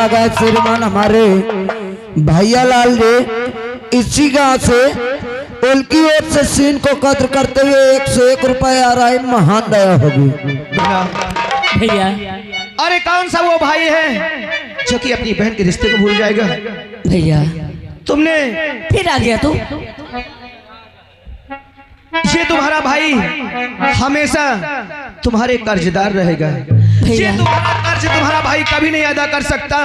आ गए श्रीमान हमारे भैया लाल जी। इसी गांव से उनकी ओर से सीन को कद्र करते हुए 101 रुपए आ रहा है। महान दया होगी भैया। अरे कौन सा वो भाई है जो कि अपनी बहन के रिश्ते को भूल जाएगा? भैया तुमने फिर आ गया तू। ये तुम्हारा भाई हमेशा तुम्हारे कर्जदार रहेगा। ये तुम्हारा कर्ज तुम्हारा भाई कभी नहीं अदा कर सकता,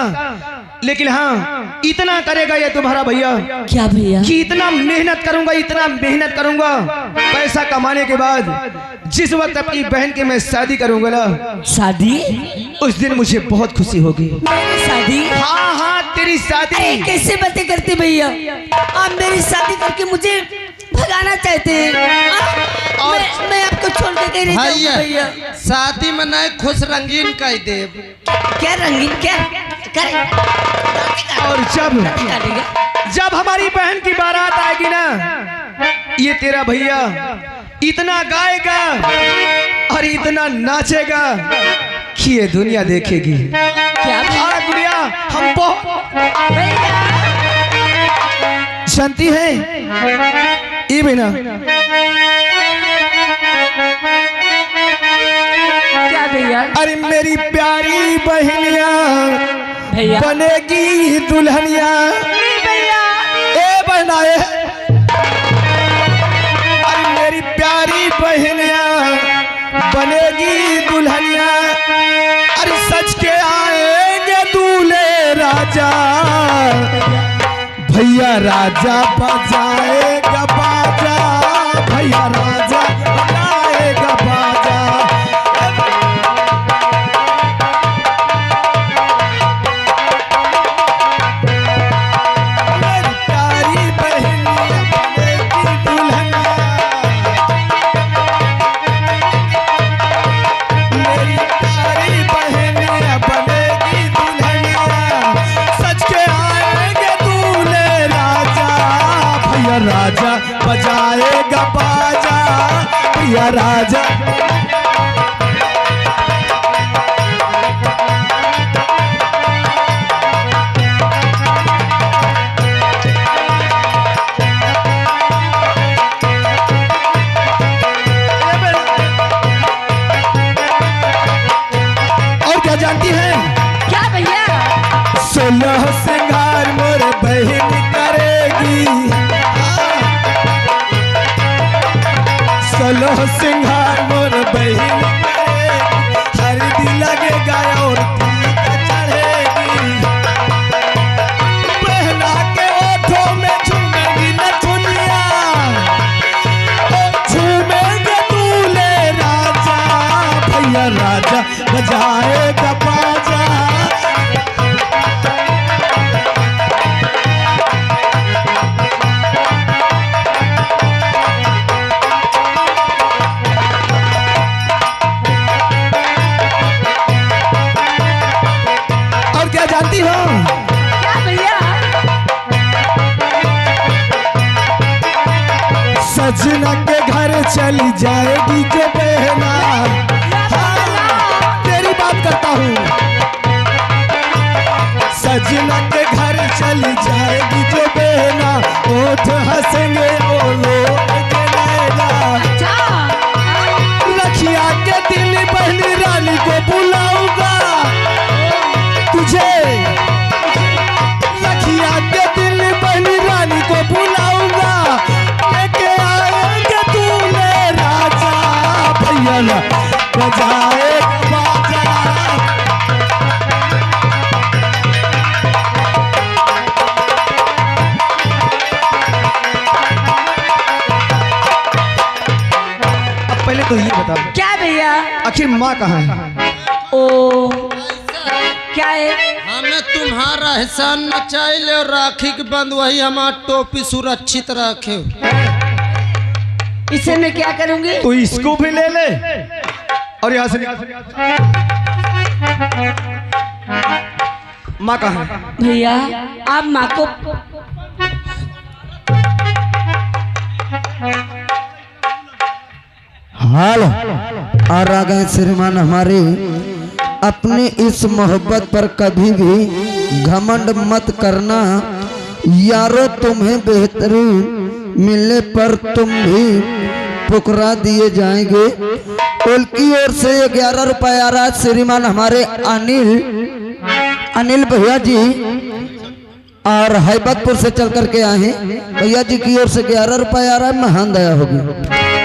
लेकिन हाँ इतना करेगा ये तुम्हारा भैया। क्या भैया? कि इतना मेहनत करूंगा पैसा कमाने के बाद जिस वक्त अपनी बहन की मैं शादी करूंगा ना, शादी उस दिन मुझे बहुत खुशी होगी। शादी? हाँ हाँ तेरी शादी। कैसे बातें करते भैया? आप मेरी शादी करके मुझे भगाना चाहते हैं? मैं आपको छोड़ के कहीं नहीं जाऊंगा भैया। शादी में नहीं खुश रंगीन कह दे। क्या रंगीन क्या करे? और जब हमारी बहन की बारात आएगी ना, ये तेरा भैया इतना गाएगा और इतना नाचेगा कि ये दुनिया देखेगी। क्या गुड़िया हम शांति है ये बिना क्या भैया? अरे मेरी प्यारी बहनिया भैया बनेगी दुल्हनिया। भैया ए बनाए अरे मेरी प्यारी बहनिया बनेगी दुल्हनिया। अरे सच के आएंगे दूल्हे राजा, भैया राजा बजाएगा बाजा, भैया राजा बजाएगा बाजा। मेरी प्यारी बहनिया बनेगी दुल्हनिया, मेरी प्यारी बहनिया बनेगी दुल्हनिया। सच के आएंगे दूल्हे राजा, भैया राजा बजाएगा बाजा, भैया राजा। और क्या जानती हैं? क्या भैया? 16 श्रृंगार मोर बहन करेगी, 16 श्रृंगार मोर बहन करेगी। हल्दी लगेगा और टीका चढ़ेगी, बहना के ओठों में झूमेगी नथुनिया, झूमेंगे दूल्हे राजा, भैया राजा बजाएगा बाजा। और क्या जानती हो? क्या भैया? सजना के घर चली जाएगी जो बहना। हाँ, तेरी बात करता हूँ। सजना के घर चली जाएगी जो बहना, ओठ हंसेंगे ओ लोग के नैना। रखिया के दिल बहनी रानी को बुलाऊंगा तुझे, रखिया के दिल बहनी रानी को बुलाऊंगा, लेके आएंगे दूल्हे राजा, भैया बजाएगा बाजा। अब पहले तो ये बता, क्या भैया? आखिर माँ कहाँ है? ओ क्या है? हमें तुम्हारा एहसान न चाहिए और राखी के बंद वही हमारा टोपी सुरक्षित रखे। इसे मैं क्या करूंगी? तो इसको भी ले ले और यहाँ से माँ कहाँ है? भैया आप माँ को हाल और आ गए श्रीमान हमारे। अपने इस मोहब्बत पर कभी भी घमंड मत करना यारो, तुम्हें बेहतरीन मिलने पर तुम भी पुकरा दिए जाएंगे। उनकी ओर से 11 रुपये आ रहा है श्रीमान हमारे अनिल भैया जी, और हैबतपुर से चल करके आए हैं। भैया जी की ओर से 11 रुपये आ रहा है, महान दया होगी।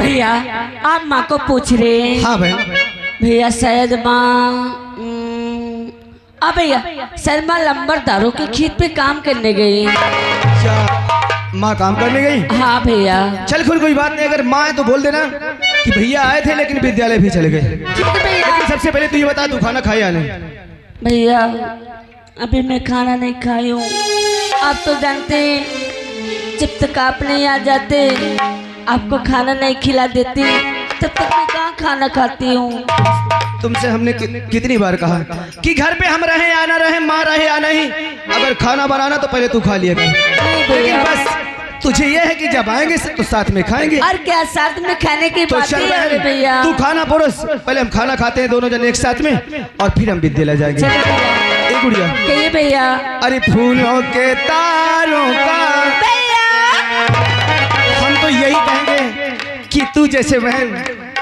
भैया आप माँ को पूछ रहे हैं? हाँ भाई। भैया शायद माँ भैया शायद माँ लंबरदारों के खेत पे काम करने गई। अच्छा माँ काम करने गई? हाँ भैया। चल कोई बात नहीं, अगर माँ है तो बोल देना कि भैया आए थे लेकिन विद्यालय भी चले गए। लेकिन सबसे पहले तू ये बता, तू खाना खाया नहीं? भैया अभी मैं खाना नहीं खाई हूँ। आप तो जानते हैं जब तक आप नहीं आ जाते आपको खाना नहीं खिला देती तब तक मैं कहाँ खाना खाती हूँ। तुमसे हमने कितनी बार कहा कि घर पे हम रहे या ना रहे, माँ रहे या नहीं, अगर खाना बनाना तो पहले तू खा लिया कर। लेकिन बस तुझे ये है कि जब आएंगे तो साथ में खाएंगे। और क्या साथ में खाने की तो बात चल है भैया। तू खाना परोस, पहले हम खाना खाते हैं दोनों जन एक साथ में और फिर हम विद्यालय जाएंगे। ए गुड़िया कहिए भैया। अरे फूलों के तारों का हम तो यही कहेंगे कि तू जैसे बहन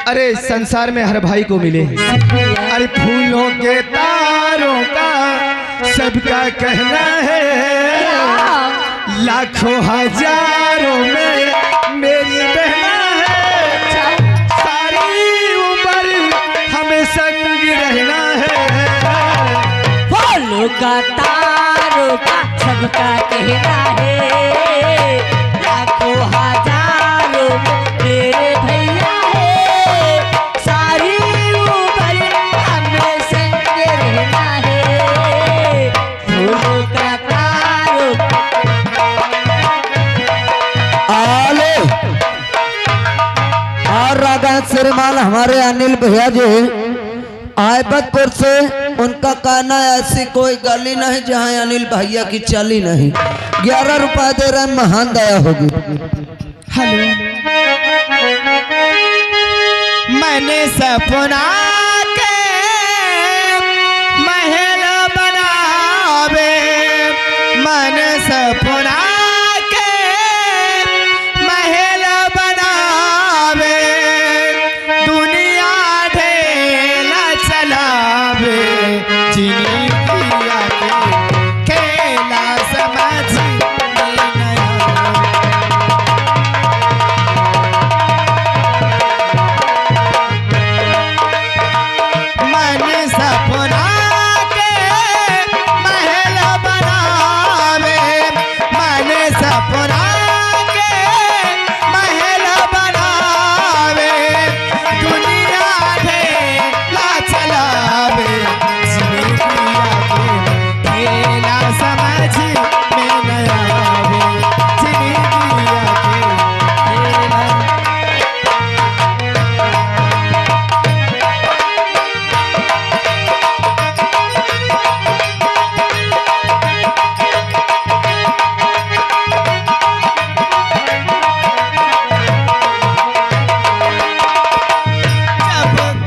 अरे संसार में हर भाई को मिले। अरे फूलों के तारों का सबका कहना है, लाखों हजारों में मेरी बहना है, सारी उम्र हमें संग रहना है। फूलों का तारों का सबका कहना है, लाखों हजारों में मेरे भैया है, सारी उम्र हमें संग रहना है। फूलों का तारों आले और रागा श्रीमान हमारे अनिल भैया जी आयबतपुर से, उनका कहना है ऐसी कोई गली नहीं जहां अनिल भैया की चली नहीं। 11 रुपए दे रहे हैं, महान दया होगी। हेलो, मैंने सपना के महल बनावे, मन सपना के महल बनावे, दुनिया ढेला चलावे, जिनी किया के खेला समझ में नया। मन सपना के महल बनावे, मन सपना के महल बनावे, दुनिया ढेला चलावे, जिंदगिया के खेला समझ में नया आवे, जिंदगिया के खेला।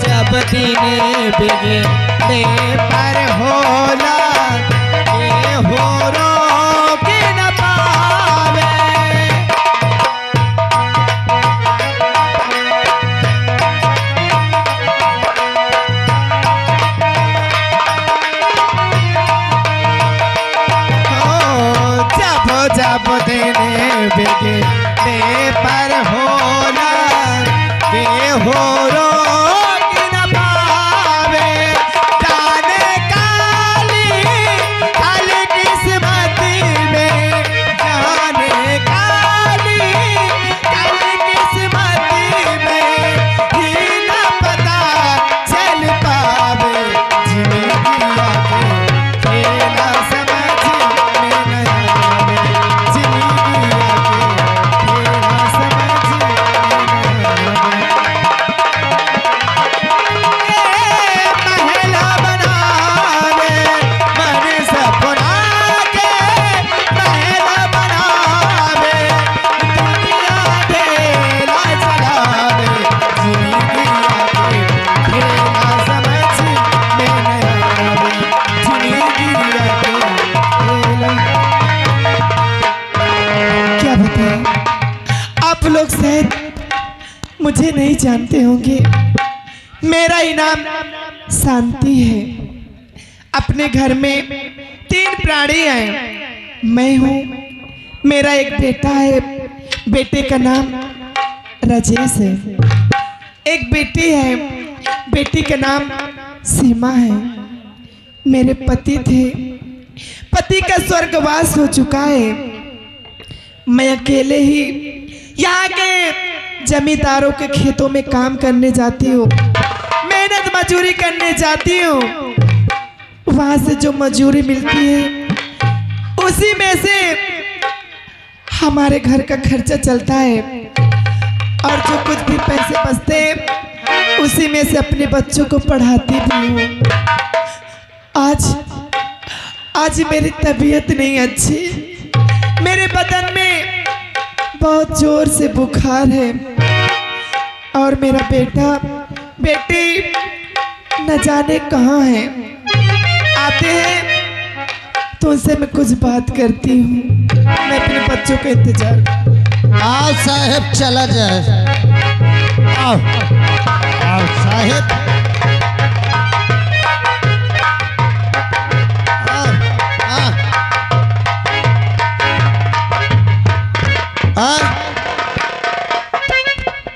जब दिन बिगड़े पर होला ये हो रोक न पावे, जब दिन बिगड़े पर होला के हो रोक न पावे, जाने मुझे नहीं जानते होंगे, मेरा इनाम शांति है। अपने घर में 3 प्राणी हैं, मैं हूँ, मेरा एक बेटा है, बेटे का नाम राजेश है। एक बेटी है, बेटी का नाम सीमा है। मेरे पति थे, पति का स्वर्गवास हो चुका है। मैं अकेले ही यहाँ के जमींदारों के खेतों में काम करने जाती हूँ, मेहनत मजूरी करने जाती हूँ। वहाँ से जो मजूरी मिलती है उसी में से हमारे घर का खर्चा चलता है, और जो कुछ भी पैसे बचते हैं उसी में से अपने बच्चों को पढ़ाती भी हूँ। आज मेरी तबीयत नहीं अच्छी, मेरे बदन में बहुत जोर से बुखार है, और मेरा बेटा बेटी न जाने कहाँ है। आते हैं तो उनसे मैं कुछ बात करती हूँ। मैं अपने बच्चों का इंतजार। आओ साहेब, चला जाए। आओ आओ साहेब,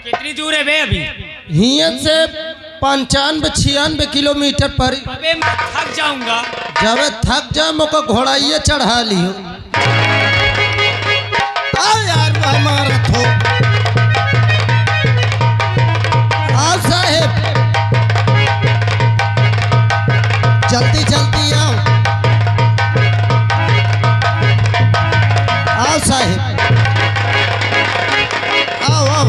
कितनी दूर है बे अभी? हियत से 95-96 किलोमीटर पर। अबे मैं थक जाऊंगा। जब थक जाए मुझको घोड़ाइए चढ़ा लियो। आओ यार, वो हमारा थो। आओ साहेब, जल्दी जल्दी आओ। आओ साहेब, आओ आओ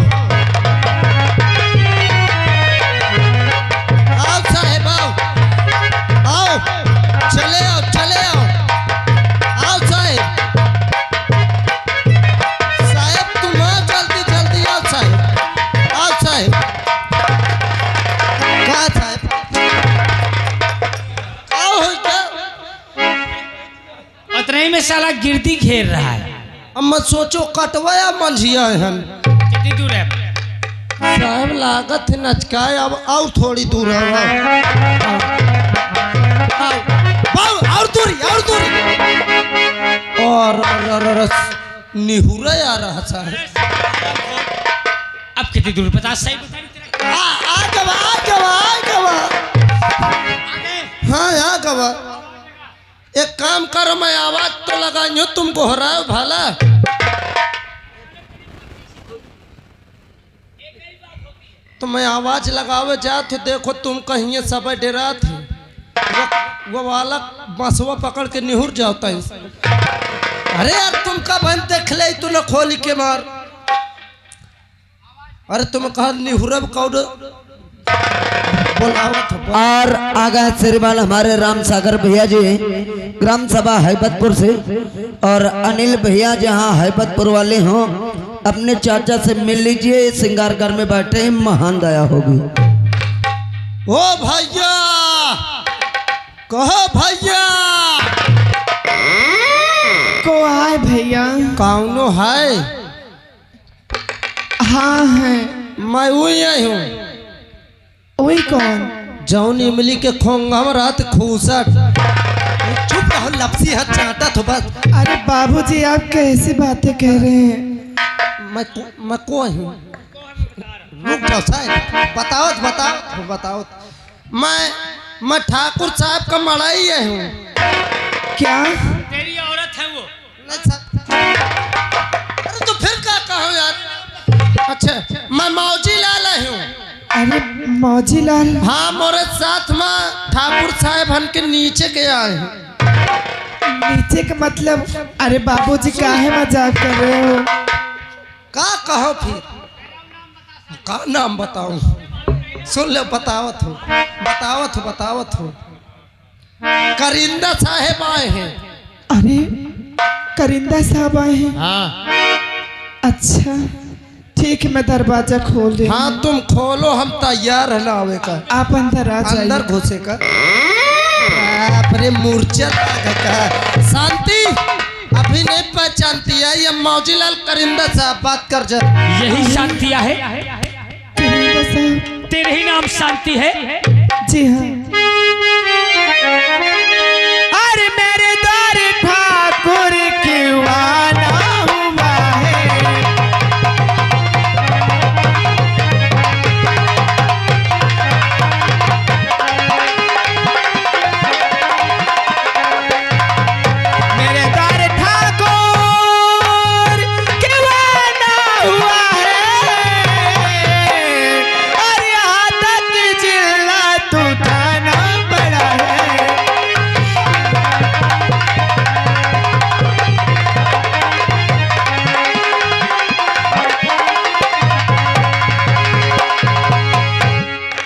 आओ साहेब, आओ आओ, चले आओ चले आओ। आओ साहेब, साहेब तुम आओ, जल्दी जल्दी आओ साहेब। आओ साहेब, कहाँ साहेब? आओ हो क्या? उतने ही में साला गिरती घेर रहा है। अब मत सोचो कटवाया मंझिया हन। कितनी दूर है? साहब लागत है नचकाए। अब आओ थोड़ी दूर आओ और दूरी और दूरी। और निहुरा आ रहा साहब। अब कितनी दूर पता सही बता रही तेरा। आ गवा हाँ आ गवा। एक काम करो, मैं आवाज तो लगाई हूँ, तुम गोहराओ भाला। तो मैं आवाज लगावे जा तो देखो तुम कहीं सब डरा थे। वो वाला बसवा पकड़ के निहुर जाता है। अरे यार तुम का बन देख ले, तू न खोल के मार। अरे तुम कहा निहुरब कौड़ बोलावत हो। और आगा श्रीमान हमारे राम सागर भैया जी ग्राम सभा हैबतपुर से, और अनिल भैया जहाँ हैबतपुर वाले हों अपने चाचा से मिल लीजिए। सिंगारगढ़ में बैठे हैं, महान दया होगी। ओ भैया, कहो भैया। को आए भैया? कौनो है? हाँ है। मैं वही हूँ। वही कौन? जौन इमली के खोंगा में रात खूसट। चुप रहो, लपसी हाथ चाटा तो बस। अरे बाबूजी आप कैसी बातें कह रहे हैं? मैं कोई हूँ। रुक जाओ साहब, बताओ। मैं ठाकुर साहब का मड़ाई हूँ। क्या? तेरी औरत है वो। नहीं साहब। अरे तो फिर क्या कहो यार? अच्छा, मैं मौजी लाल हूँ। अरे मौजी लाल? हाँ, मोरे साथ में ठाकुर साहब हन के नीचे के आए हैं। नीचे का मतलब? अरे बाबूजी काहे मजाक कर रहे हो? का कहो फिर? का नाम बताऊं? सुन ले, बतावत हो। करिंदा साहेब आए हैं। अरे करिंदा साहब आए हैं? हाँ। अच्छा ठीक है, मैं दरवाजा खोल रही हूँ। हाँ तुम खोलो, हम तैयार है लावे का। आप अंदर आ जाइए। अंदर घुसे का। अपने मूर्छा का शांति अभी नहीं पहचानती है। ये मौजीलाल करिंदा साहब बात कर जा। यही शांतिया है। आइंदा साहब। तेरे ही नाम शांति है? जी हाँ। अरे मेरे द्वार ठाकुर क्यों आना हुआ है, मेरे द्वार ठाकुर क्यों आना हुआ है, और यहाँ तक चिल्ला तू उठाना पड़ा है।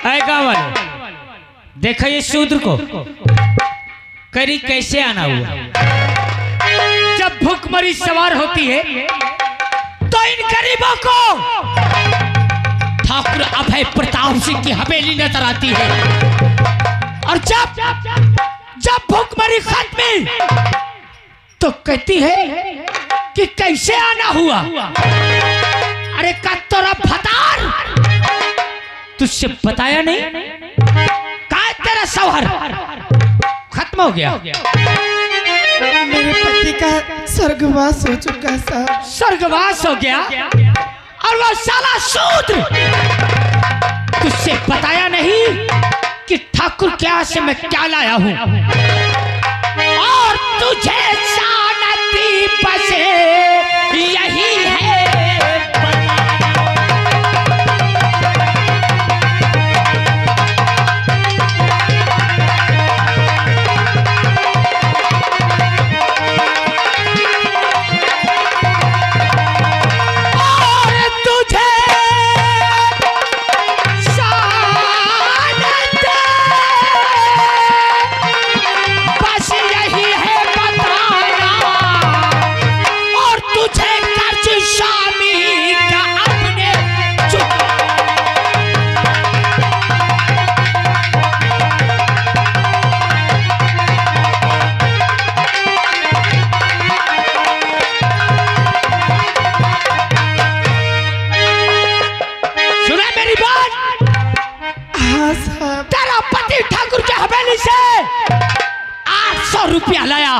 ऐ गाँव वाले, देखो ये शूद्र को करी कैसे आना हुआ। जब भूखमरी सवार होती है तो इन गरीबों को ठाकुर अभय प्रताप सिंह की हवेली नजर आती है, और जब भूखमरी खत्म हुई तो कहती है कि कैसे आना हुआ। अरे का तोरा फतार तुझसे बताया नहीं, कहा तेरा सवार खत्म हो गया। मेरे पति का स्वर्गवास हो चुका साहब। स्वर्गवास हो गया, और वो साला शूद्र तुझसे बताया नहीं कि ठाकुर के यहाँ से मैं क्या लाया हूँ, और तुझे शानती बसे यही है। रुपया लाया,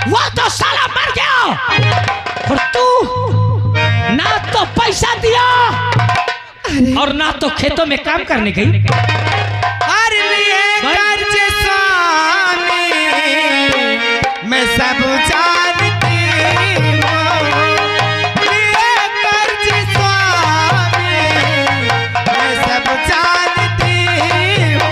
वो तो साला मर गया, और तू ना तो पैसा दिया और ना तो खेतों में काम करने गई। हर लिए कर्ज स्वामी मैं सब जानती हूँ, लिए कर्ज स्वामी मैं सब जानती हूँ।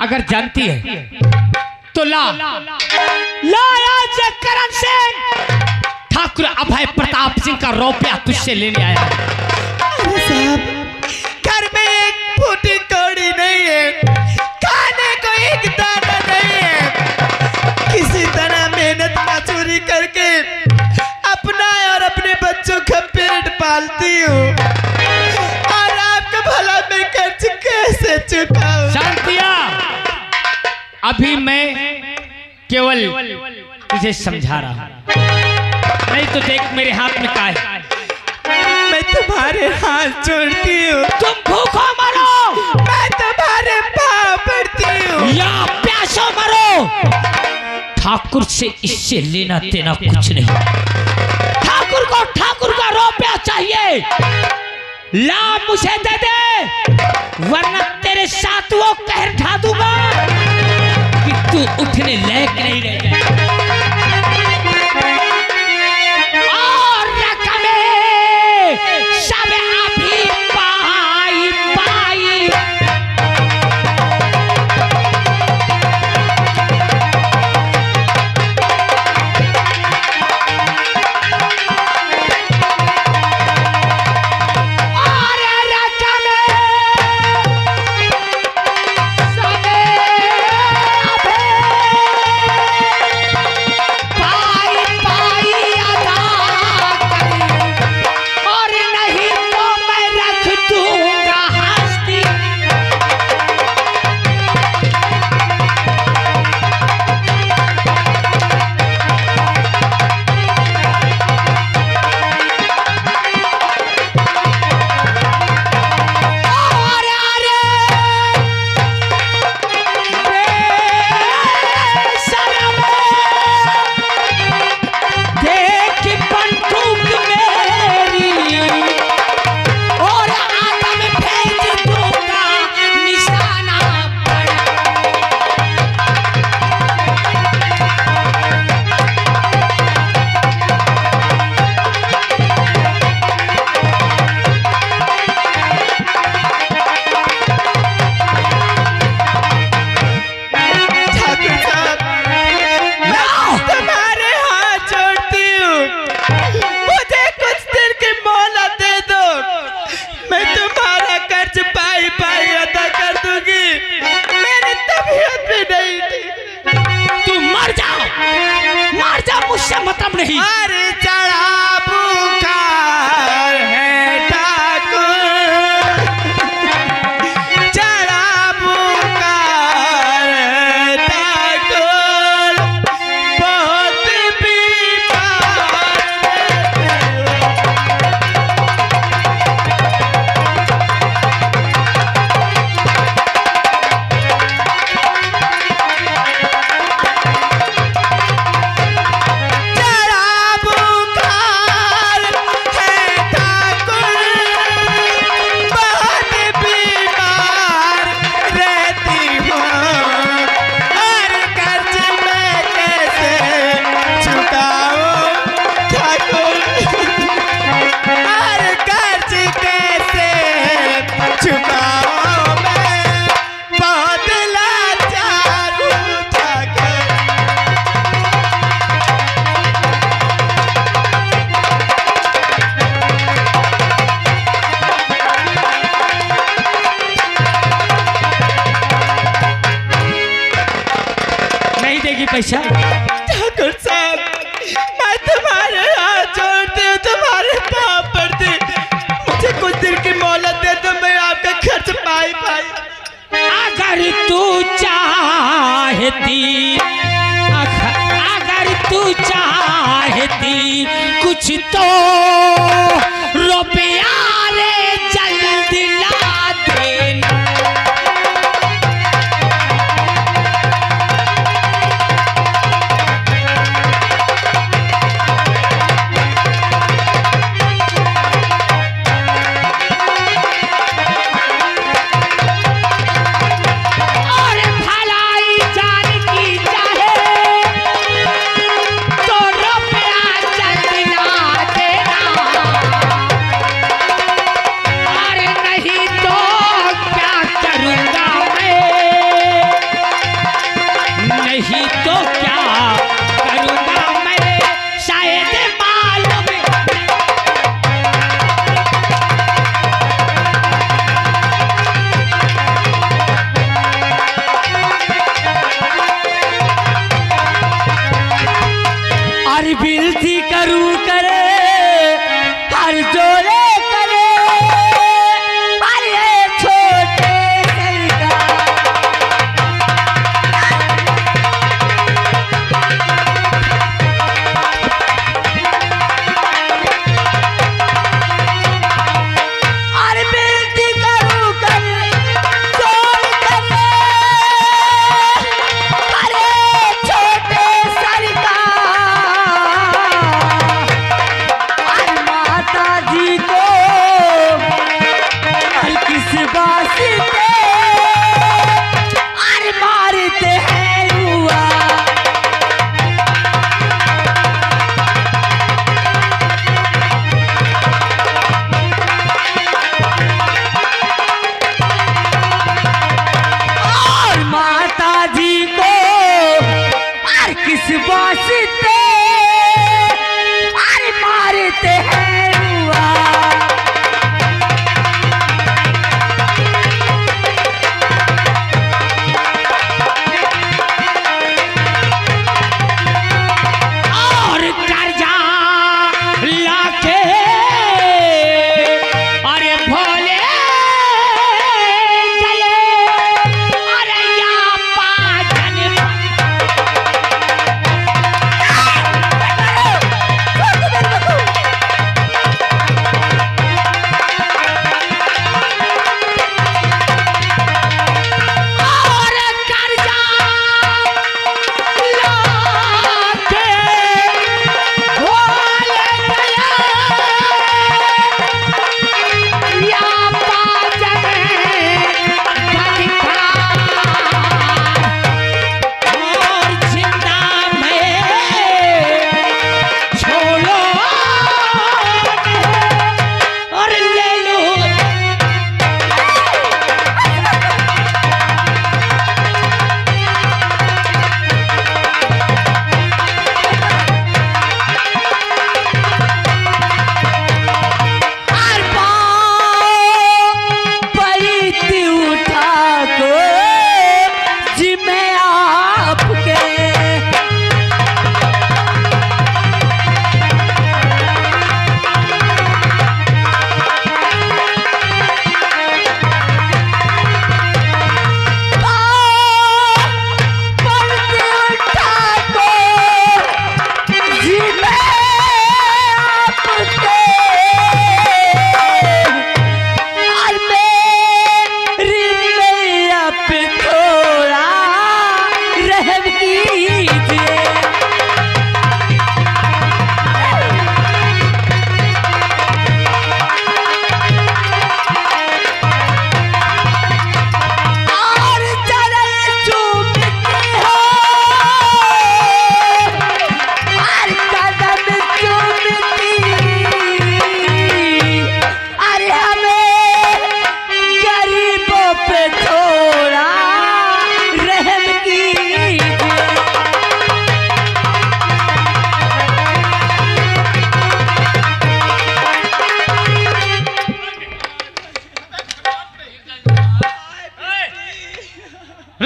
अगर जानती है तो ला आज करण सिंह ठाकुर अभय प्रताप सिंह का रुपया तुझसे लेने आया। अरे साहब, घर में एक फूटी कौड़ी नहीं है, खाने को एक दाना नहीं है, किसी तरह मेहनत मजदूरी करके अपना और अपने बच्चों का पेट पालती हूँ, और आपका भला मैं कर्ज कैसे चुकाऊं? शांतिया, अभी मैं केवल तुझे समझा रहा हूं, नहीं तो देख मेरे हाथ में क्या है। मैं तुम्हारे हाथ जोड़ती हूँ, तुम भूखो मरो, मैं तुम्हारे पाँव पड़ती हूँ, या प्यासो मरो, ठाकुर से इससे लेना देना कुछ नहीं। ठाकुर को ठाकुर का रुपया चाहिए, ला मुझे दे दे, वरना तेरे साथ वो कहर ढा दूंगा कि तू उठने लायक नहीं रह जाए। और रकमें सब अभी तुम्हारा कर्ज पाई पाई अदा कर दूंगी। मेरी तबीयत भी नहीं ठीक। तू मर जा, मुझसे मतलब नहीं। अरे चढ़ा बुखार है ठाकुर, चढ़ा बुखार है ठाकुर, बहुत बीमार पैसा। ठाकुर साहब, मैं तुम्हारे हाथ जोड़ती हूँ, तुम्हारे पाँव पड़ती, मुझे कुछ दिन की मोहलत दे दो, मैं आपका खर्च पाई पाई। अगर तू चाहती कुछ तो रुपया रे जल्द ला देना।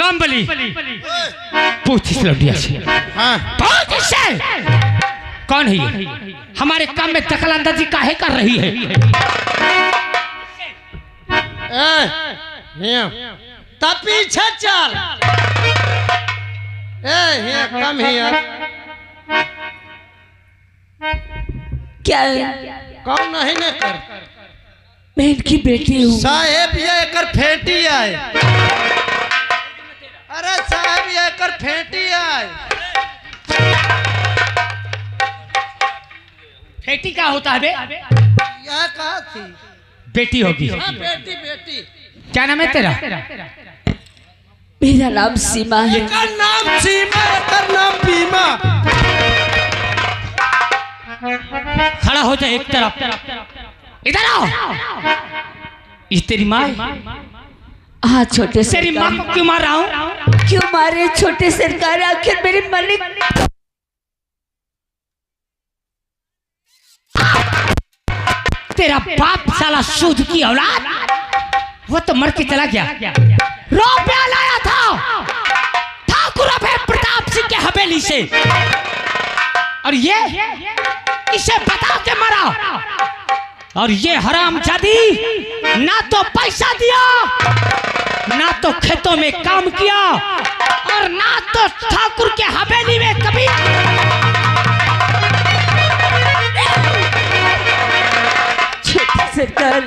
रामबली पूछ इस लौंडिया से, पूछ इससे कौन है ये? हमारे काम में दखल अंदाजी काहे कर रही है? तब पीछे चल। कम हिया क्या है? कौन नहीं न कर मैं इनकी बेटी हूँ। साहेब ये एकर फेंटी आए। अरे साहब ये एकर फेंटी आए। बेटी क्या होता है बे? यह कहा थी बेटी होगी। हाँ, बेटी बेटी। क्या नाम है तेरा? मेरा नाम सीमा है। एकर नाम सीमा, एकर नाम बीमा। खड़ा हो जाए एक तरफ, इधर आओ। ये तेरी माँ है? हाँ छोटे तेरी माँ को क्यों मार रहा हूँ? क्यों मारे छोटे सरकार? आखिर मेरे मालिक तेरा बाप साला सूद की औलाद, वो तो मर के चला गया। रुपया लाया था ठाकुर अभय प्रताप सिंह के हवेली से, और ये इसे बता के मरा। और ये हरामजादी ना तो पैसा दिया, ना तो खेतों में काम किया, और ना तो ठाकुर के हवेली में कभी छोटे सरकार